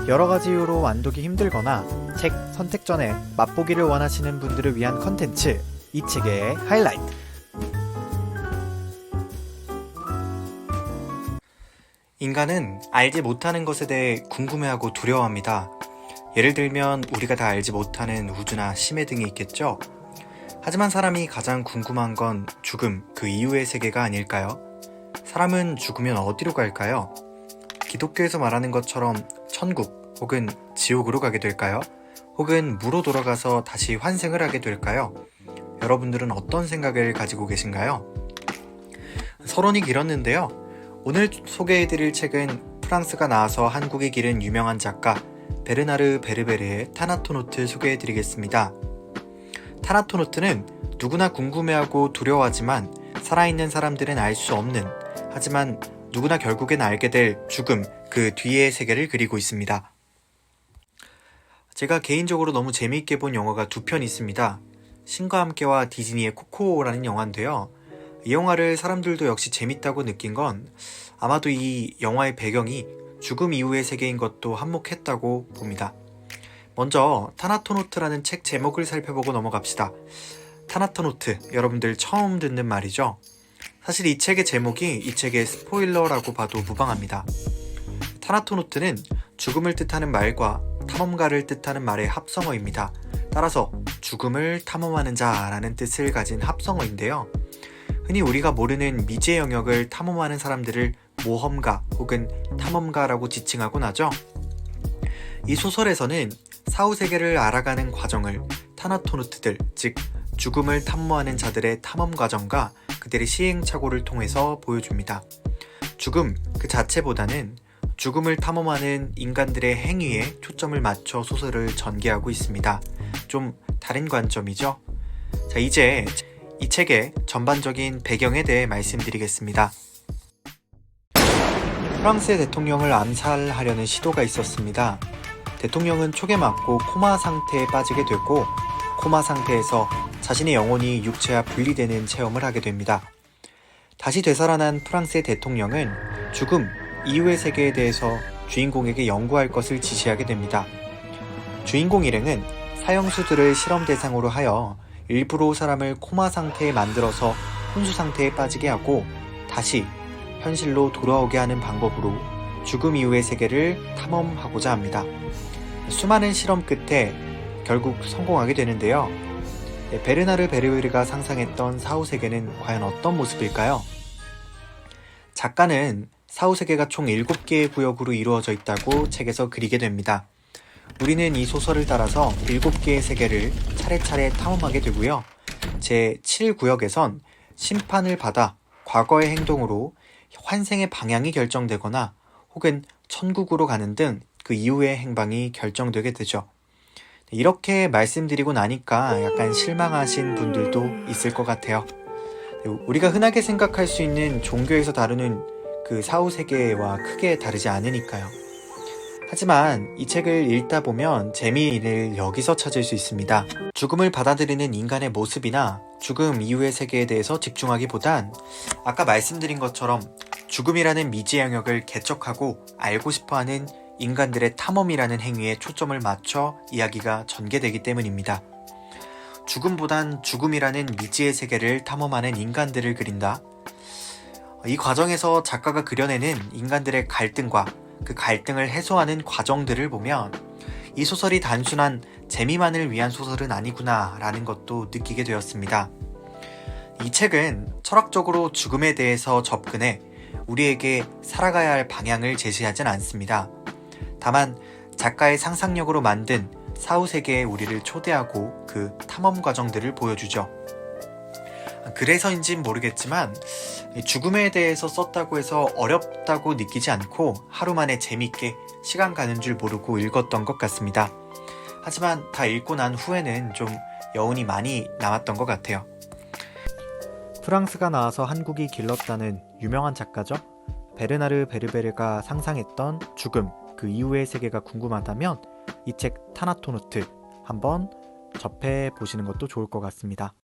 여러가지 이유로 완독이 힘들거나 책 선택 전에 맛보기를 원하시는 분들을 위한 컨텐츠, 이 책의 하이라이트. 인간은 알지 못하는 것에 대해 궁금해하고 두려워합니다. 예를 들면 우리가 다 알지 못하는 우주나 심해 등이 있겠죠. 하지만 사람이 가장 궁금한 건 죽음, 그 이후의 세계가 아닐까요? 사람은 죽으면 어디로 갈까요? 기독교에서 말하는 것처럼 천국 혹은 지옥으로 가게 될까요? 혹은 무로 돌아가서 다시 환생을 하게 될까요? 여러분들은 어떤 생각을 가지고 계신가요? 서론이 길었는데요. 오늘 소개해드릴 책은 프랑스가 나와서 한국에 기른 유명한 작가 베르나르 베르베르의 타나토노트 소개해드리겠습니다. 타나토노트는 누구나 궁금해하고 두려워하지만 살아있는 사람들은 알 수 없는, 하지만 누구나 결국엔 알게 될 죽음, 그 뒤의 세계를 그리고 있습니다. 제가 개인적으로 너무 재미있게 본 영화가 두 편 있습니다. 신과 함께와 디즈니의 코코라는 영화인데요. 이 영화를 사람들도 역시 재밌다고 느낀 건 아마도 이 영화의 배경이 죽음 이후의 세계인 것도 한몫했다고 봅니다. 먼저 타나토노트라는 책 제목을 살펴보고 넘어갑시다. 타나토노트, 여러분들 처음 듣는 말이죠? 사실 이 책의 제목이 이 책의 스포일러라고 봐도 무방합니다. 타나토노트는 죽음을 뜻하는 말과 탐험가를 뜻하는 말의 합성어입니다. 따라서 죽음을 탐험하는 자라는 뜻을 가진 합성어인데요. 흔히 우리가 모르는 미지의 영역을 탐험하는 사람들을 모험가 혹은 탐험가라고 지칭하곤 하죠. 이 소설에서는 사후세계를 알아가는 과정을 타나토노트들, 즉 죽음을 탐험하는 자들의 탐험 과정과 그들의 시행착오를 통해서 보여줍니다. 죽음 그 자체보다는 죽음을 탐험하는 인간들의 행위에 초점을 맞춰 소설을 전개하고 있습니다. 좀 다른 관점이죠? 자, 이제 이 책의 전반적인 배경에 대해 말씀드리겠습니다. 프랑스의 대통령을 암살하려는 시도가 있었습니다. 대통령은 촉에 맞고 코마 상태에 빠지게 되고 코마 상태에서 자신의 영혼이 육체와 분리되는 체험을 하게 됩니다. 다시 되살아난 프랑스의 대통령은 죽음 이후의 세계에 대해서 주인공에게 연구할 것을 지시하게 됩니다. 주인공 일행은 사형수들을 실험 대상으로 하여 일부러 사람을 코마 상태에 만들어서 혼수 상태에 빠지게 하고 다시 현실로 돌아오게 하는 방법으로 죽음 이후의 세계를 탐험하고자 합니다. 수많은 실험 끝에 결국 성공하게 되는데요. 베르나르 베르베르가 상상했던 사후세계는 과연 어떤 모습일까요? 작가는 사후세계가 총 7개의 구역으로 이루어져 있다고 책에서 그리게 됩니다. 우리는 이 소설을 따라서 7개의 세계를 차례차례 탐험하게 되고요. 제7구역에선 심판을 받아 과거의 행동으로 환생의 방향이 결정되거나 혹은 천국으로 가는 등 그 이후의 행방이 결정되게 되죠. 이렇게 말씀드리고 나니까 약간 실망하신 분들도 있을 것 같아요. 우리가 흔하게 생각할 수 있는 종교에서 다루는 그 사후세계와 크게 다르지 않으니까요. 하지만 이 책을 읽다 보면 재미를 여기서 찾을 수 있습니다. 죽음을 받아들이는 인간의 모습이나 죽음 이후의 세계에 대해서 집중하기보단 아까 말씀드린 것처럼 죽음이라는 미지 영역을 개척하고 알고 싶어하는 인간들의 탐험이라는 행위에 초점을 맞춰 이야기가 전개되기 때문입니다. 죽음보단 죽음이라는 미지의 세계를 탐험하는 인간들을 그린다. 이 과정에서 작가가 그려내는 인간들의 갈등과 그 갈등을 해소하는 과정들을 보면 이 소설이 단순한 재미만을 위한 소설은 아니구나 라는 것도 느끼게 되었습니다. 이 책은 철학적으로 죽음에 대해서 접근해 우리에게 살아가야 할 방향을 제시하진 않습니다. 다만 작가의 상상력으로 만든 사후세계에 우리를 초대하고 그 탐험 과정들을 보여주죠. 그래서인진 모르겠지만 죽음에 대해서 썼다고 해서 어렵다고 느끼지 않고 하루 만에 재밌게 시간 가는 줄 모르고 읽었던 것 같습니다. 하지만 다 읽고 난 후에는 좀 여운이 많이 남았던 것 같아요. 프랑스가 나와서 한국이 길렀다는 유명한 작가죠. 베르나르 베르베르가 상상했던 죽음, 그 이후의 세계가 궁금하다면 이 책 타나토노트 한번 접해 보시는 것도 좋을 것 같습니다.